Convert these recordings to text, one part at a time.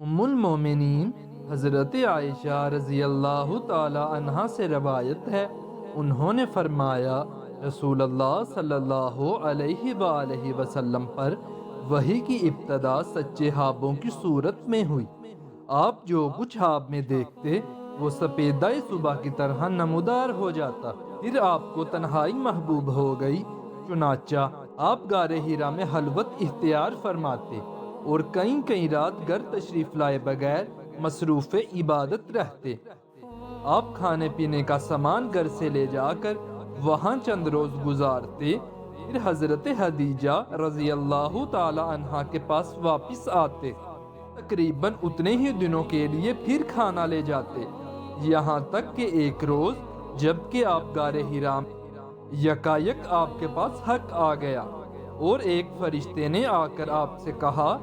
ام المومنین حضرت عائشہ رضی اللہ تعالی عنہا سے روایت ہے، انہوں نے فرمایا رسول اللہ صلی اللہ علیہ وآلہ وسلم پر وحی کی ابتدا سچے خوابوں کی صورت میں ہوئی۔ آپ جو کچھ خواب میں دیکھتے وہ سپیدہ صبح کی طرح نمودار ہو جاتا، پھر آپ کو تنہائی محبوب ہو گئی، چنانچہ آپ غار حرا میں خلوت اختیار فرماتے اور کئی رات گھر تشریف لائے بغیر مصروف عبادت رہتے۔ آپ کھانے پینے کا سامان گھر سے لے جا کر وہاں چند روز گزارتے، پھر حضرت خدیجہ رضی اللہ تعالی عنہا کے پاس واپس آتے، تقریباً اتنے ہی دنوں کے لیے پھر کھانا لے جاتے، یہاں تک کہ ایک روز جب کہ آپ غار حرا میں یکایک آپ کے پاس حق آ گیا اور ایک فرشتے نے آ کر آپ سے کہا،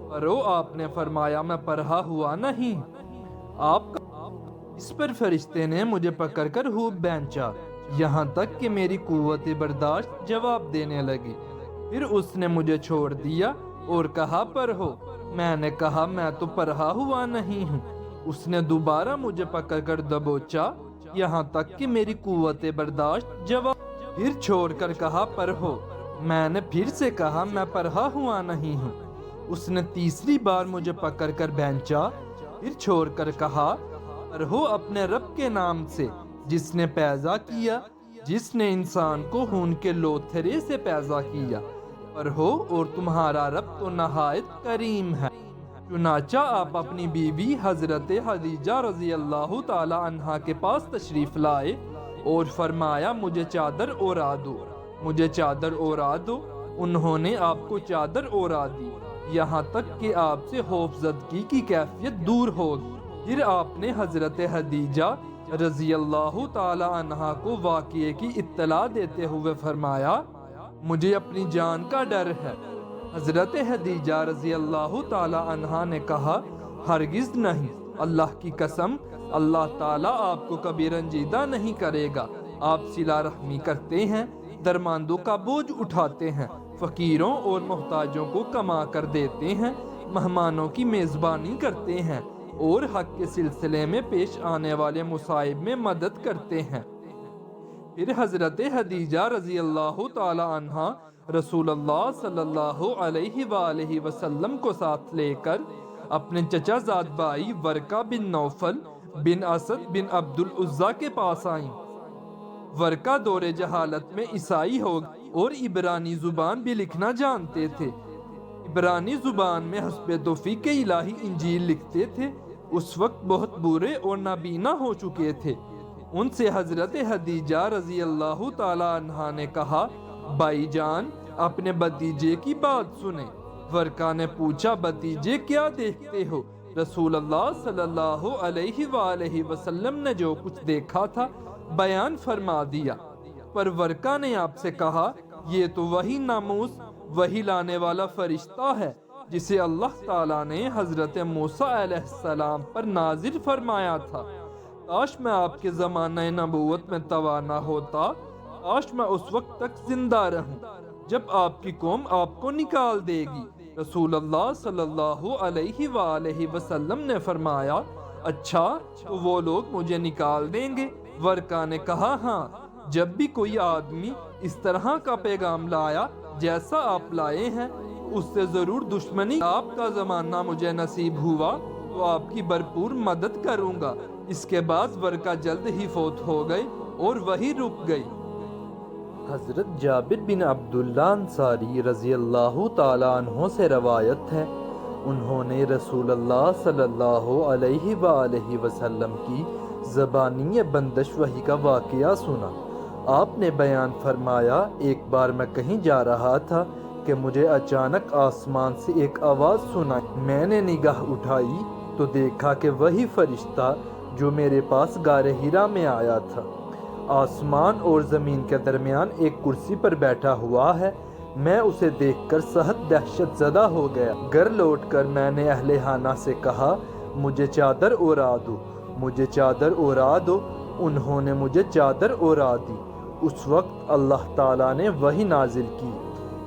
پرو، آپ نے فرمایا میں پڑھا ہوا نہیں۔ آپ کا اس پر فرشتے نے مجھے پکڑ کر خوب بھینچا، یہاں تک کہ میری قوت برداشت جواب دینے لگی۔ پھر اس نے مجھے چھوڑ دیا اور کہا پڑھو۔ میں نے کہا میں تو پڑھا ہوا نہیں ہوں۔ اس نے دوبارہ مجھے پکڑ کر دبوچا، یہاں تک کہ میری قوت برداشت جواب، پھر چھوڑ کر کہا پڑھو۔ میں نے پھر سے کہا میں پڑھا ہوا نہیں ہوں۔ اس نے تیسری بار مجھے پکڑ کر بھینچا، پھر چھوڑ کر کہا پڑھو اپنے رب کے نام سے جس نے پیدا کیا، جس نے انسان کو خون کے لوتھڑے سے پیدا کیا، پڑھو اور تمہارا رب تو نہایت کریم ہے۔ چنانچہ آپ اپنی بیوی حضرت خدیجہ رضی اللہ تعالی عنہا کے پاس تشریف لائے اور فرمایا مجھے چادر اوڑھا دو، مجھے چادر اوڑھا دو۔ انہوں نے آپ کو چادر اوڑھا دی، یہاں تک کہ آپ سے خوف زدگی کی کیفیت دور ہو گئی۔ پھر آپ نے حضرت خدیجہ رضی اللہ تعالی عنہا کو واقعے کی اطلاع دیتے ہوئے فرمایا، مجھے اپنی جان کا ڈر ہے۔ حضرت خدیجہ رضی اللہ تعالی عنہا نے کہا، ہرگز نہیں، اللہ کی قسم، اللہ تعالیٰ آپ کو کبھی رنجیدہ نہیں کرے گا۔ آپ صلہ رحمی کرتے ہیں، درماندوں کا بوجھ اٹھاتے ہیں، فقیروں اور محتاجوں کو کما کر دیتے ہیں، مہمانوں کی میزبانی کرتے ہیں اور حق کے سلسلے میں پیش آنے والے مصائب میں مدد کرتے ہیں۔ پھر حضرت خدیجہ رضی اللہ تعالی عنہا رسول اللہ صلی اللہ علیہ وآلہ وسلم کو ساتھ لے کر اپنے چچا زاد بھائی ورقہ بن نوفل بن اسد بن عبد العزیٰ کے پاس آئیں۔ ورقہ دور جہالت میں عیسائی ہو گئے اور عبرانی زبان بھی لکھنا جانتے تھے۔ عبرانی زبان میں حسب توفیق الہی انجیل لکھتے تھے۔ اس وقت بہت بوڑھے اور نابینا ہو چکے تھے۔ ان سے حضرت خدیجہ رضی اللہ تعالی عنہا نے کہا، بھائی جان، اپنے بھتیجے کی بات سنیں۔ ورقہ نے پوچھا، بھتیجے کیا دیکھتے ہو؟ رسول اللہ صلی اللہ علیہ وآلہ وسلم نے جو کچھ دیکھا تھا بیان فرما دیا۔ پر ورقہ نے آپ سے کہا، یہ تو وہی ناموس، وہی لانے والا فرشتہ ہے جسے اللہ تعالیٰ نے حضرت موسیٰ علیہ السلام پر نازل فرمایا تھا۔ کاش میں آپ کے زمانہ نبوت میں توانا ہوتا، کاش میں اس وقت تک زندہ رہوں جب آپ کی قوم آپ کو نکال دے گی۔ رسول اللہ صلی اللہ علیہ وآلہ وسلم نے فرمایا، اچھا تو وہ لوگ مجھے نکال دیں گے؟ ورقہ نے کہا، ہاں، جب بھی کوئی آدمی اس طرح کا پیغام لایا جیسا آپ لائے ہیں اس سے ضرور دشمنی۔ آپ کا زمانہ مجھے نصیب ہوا تو آپ کی بھرپور مدد کروں گا۔ اس کے بعد ورقہ جلد ہی فوت ہو گئے اور وہی رک گئی۔ حضرت جابر بن عبداللہ انصاری رضی اللہ تعالی عنہ سے روایت ہے، انہوں نے رسول اللہ صلی اللہ علیہ وآلہ وسلم کی زبانی بندش وحی کا واقعہ سنا۔ آپ نے بیان فرمایا، ایک بار میں کہیں جا رہا تھا کہ مجھے اچانک آسمان سے ایک آواز سنائی۔ میں نے نگاہ اٹھائی تو دیکھا کہ وہی فرشتہ جو میرے پاس غار حرا میں آیا تھا آسمان اور زمین کے درمیان ایک کرسی پر بیٹھا ہوا ہے۔ میں اسے دیکھ کر سخت دہشت زدہ ہو گیا۔ گھر لوٹ کر میں نے اہل خانہ سے کہا، مجھے چادر اوڑھا دو، مجھے چادر اوڑھا دو۔ انہوں نے مجھے چادر اوڑھا دی۔ اس وقت اللہ تعالیٰ نے وحی نازل کی،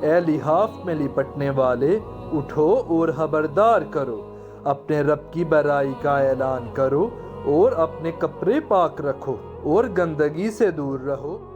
اے لحاف میں لپٹنے والے، اٹھو اور خبردار کرو، اپنے رب کی برائی کا اعلان کرو اور اپنے کپڑے پاک رکھو اور گندگی سے دور رہو۔